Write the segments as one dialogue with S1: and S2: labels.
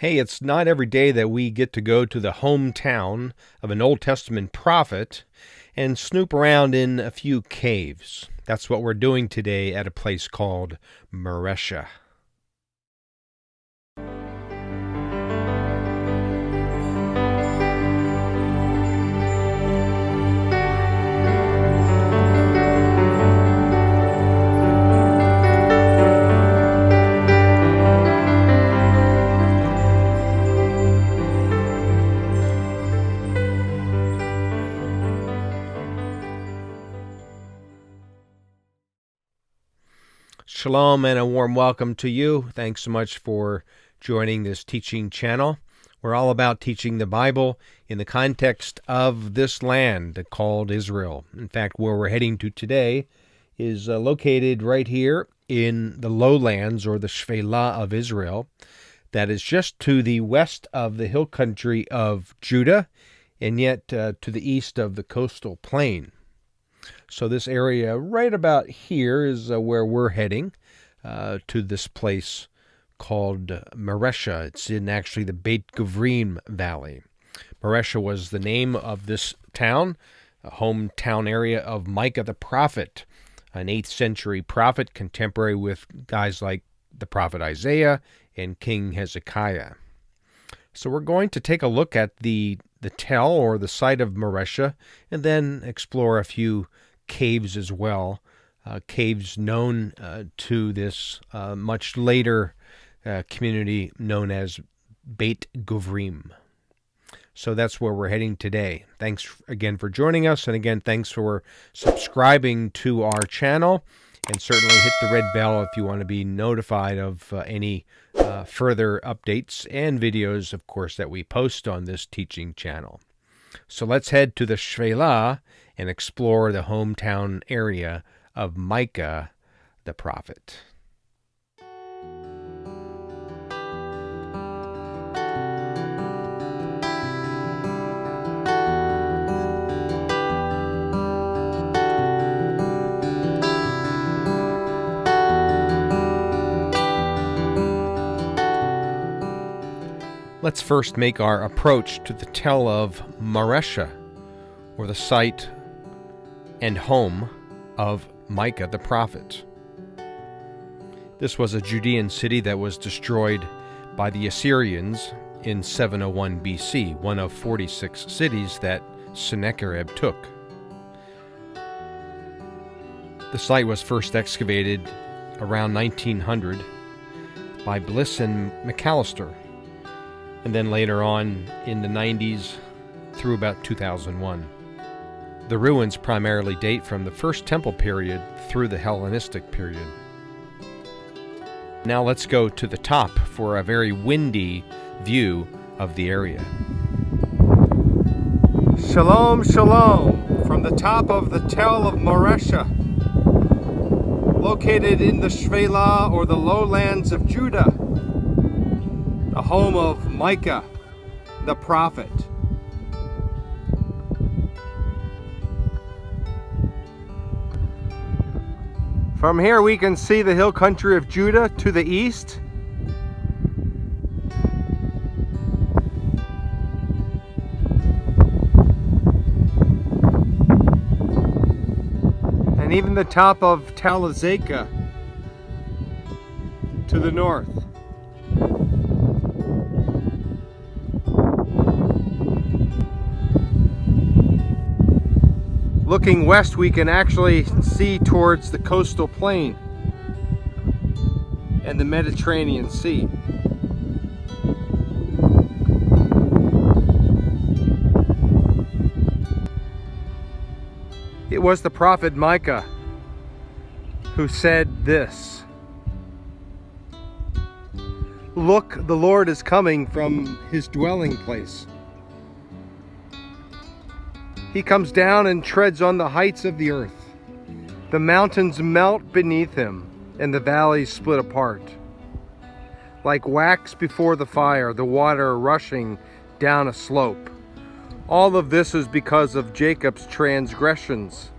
S1: Hey, it's not every day that we get to go to the hometown of an Old Testament prophet and snoop around in a few caves. That's what we're doing today at a place called Mareshah. Shalom and a warm welcome to you. Thanks so much for joining this teaching channel. We're all about teaching the Bible in the context of this land called Israel. In fact, where we're heading to today is located right here in the lowlands, or the Shephelah of Israel. That is just to the west of the hill country of Judah, and yet to the east of the coastal plain. So this area right about here is where we're heading to this place called Maresha. It's in actually the Beit Guvrin Valley. Maresha was the name of this town, a hometown area of Micah the prophet, an 8th century prophet contemporary with guys like the prophet Isaiah and King Hezekiah. So we're going to take a look at the tell or the site of Maresha and then explore a few caves as well, caves known to this much later community known as Beit Guvrin. So that's where we're heading today. Thanks again for joining us, and again, thanks for subscribing to our channel, and certainly hit the red bell if you want to be notified of any further updates and videos, of course, that we post on this teaching channel. So let's head to the Shephelah and explore the hometown area of Micah the prophet. Let's first make our approach to the tell of Maresha, or the site and home of Micah the prophet. This was a Judean city that was destroyed by the Assyrians in 701 BC, one of 46 cities that Sennacherib took. The site was first excavated around 1900 by Bliss and McAllister, and then later on in the 90s through about 2001. The ruins primarily date from the First Temple period through the Hellenistic period. Now let's go to the top for a very windy view of the area. Shalom, shalom, from the top of the tell of Maresha, located in the Shephelah, or the lowlands of Judah, the home of Micah the prophet. From here we can see the hill country of Judah to the east. And even the top of Tel Azekah to the north. Looking west, we can actually see towards the coastal plain and the Mediterranean Sea. It was the prophet Micah who said this: "Look, the Lord is coming from his dwelling place. He comes down and treads on the heights of the earth. The mountains melt beneath him, and the valleys split apart. Like wax before the fire, the water rushing down a slope. All of this is because of Jacob's transgressions,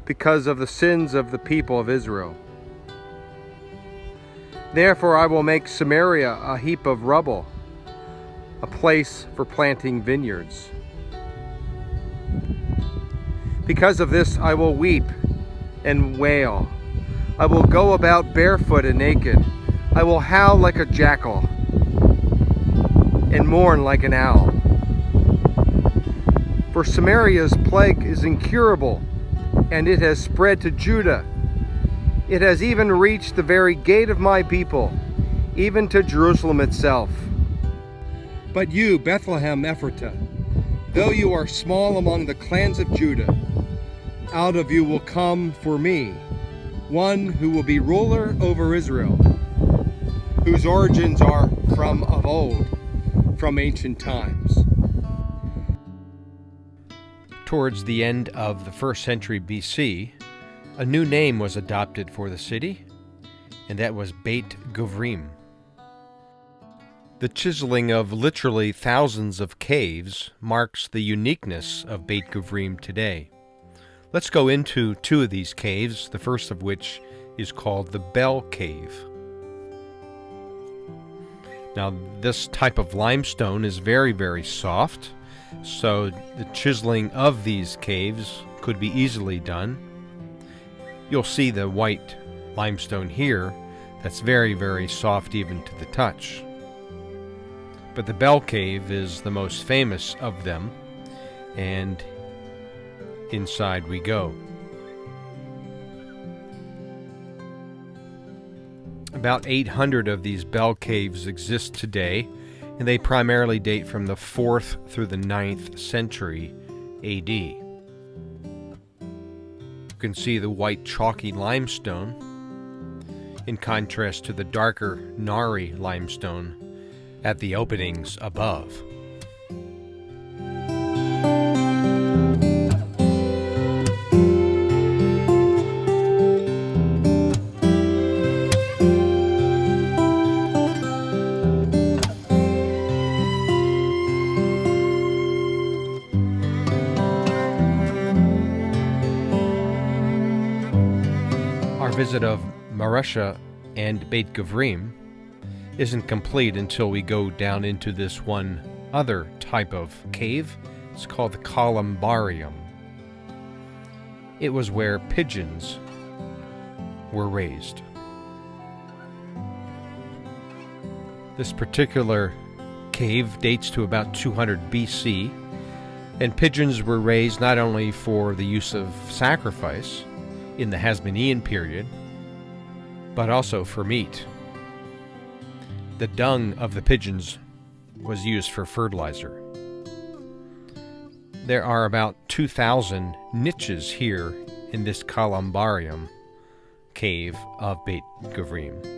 S1: because of the sins of the people of Israel. Therefore I will make Samaria a heap of rubble, a place for planting vineyards. Because of this I will weep and wail. I will go about barefoot and naked. I will howl like a jackal and mourn like an owl. For Samaria's plague is incurable, and it has spread to Judah. It has even reached the very gate of my people, even to Jerusalem itself. But you, Bethlehem Ephratah, though you are small among the clans of Judah, out of you will come for me one who will be ruler over Israel, whose origins are from of old, from ancient times. Towards the end of the 1st century BC, a new name was adopted for the city, and that was Beit Guvrin. The chiseling of literally thousands of caves marks the uniqueness of Beit Guvrin today. Let's go into 2 of these caves, the first of which is called the Bell Cave. Now, this type of limestone is very, very soft, so the chiseling of these caves could be easily done. You'll see the white limestone here that's very, very soft even to the touch. But the Bell Cave is the most famous of them, and inside we go. About 800 of these bell caves exist today, and they primarily date from the 4th through the 9th century AD. You can see the white chalky limestone in contrast to the darker Nari limestone at the openings above. Our visit of Mareshah and Beit Guvrin isn't complete until we go down into this one other type of cave. It's called the columbarium. It was where pigeons were raised. This particular cave dates to about 200 BC, and pigeons were raised not only for the use of sacrifice in the Hasmonean period, but also for meat. The dung of the pigeons was used for fertilizer. There are about 2,000 niches here in this columbarium cave of Beit Guvrin.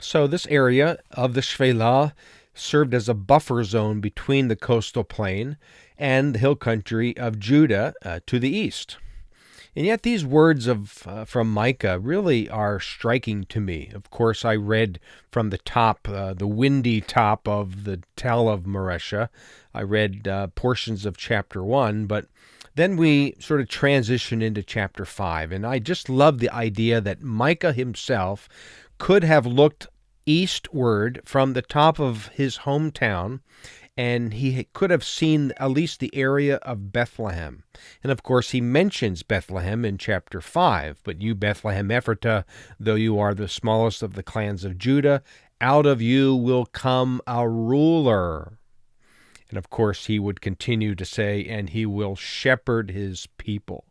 S1: So this area of the Shephelah served as a buffer zone between the coastal plain and the hill country of Judah to the east. And yet these words from Micah really are striking to me. Of course, I read from the top, the windy top of the tell of Maresha. I read portions of chapter 1, but then we sort of transition into chapter 5. And I just love the idea that Micah himself could have looked eastward from the top of his hometown, and he could have seen at least the area of Bethlehem. And of course, he mentions Bethlehem in chapter 5. But you, Bethlehem Ephratah, though you are the smallest of the clans of Judah, out of you will come a ruler. And of course, he would continue to say, and he will shepherd his people.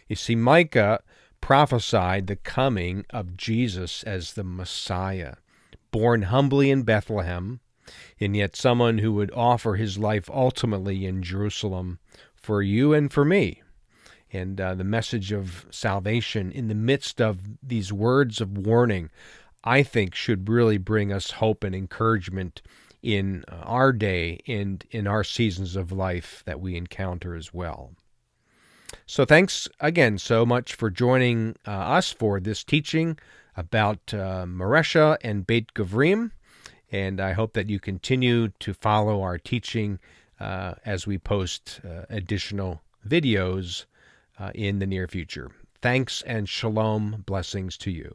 S1: You see, Micah prophesied the coming of Jesus as the Messiah, born humbly in Bethlehem, and yet someone who would offer his life ultimately in Jerusalem for you and for me. And the message of salvation in the midst of these words of warning, I think, should really bring us hope and encouragement in our day and in our seasons of life that we encounter as well. So thanks again so much for joining us for this teaching about Maresha and Beit Guvrin, and I hope that you continue to follow our teaching as we post additional videos in the near future. Thanks and shalom, blessings to you.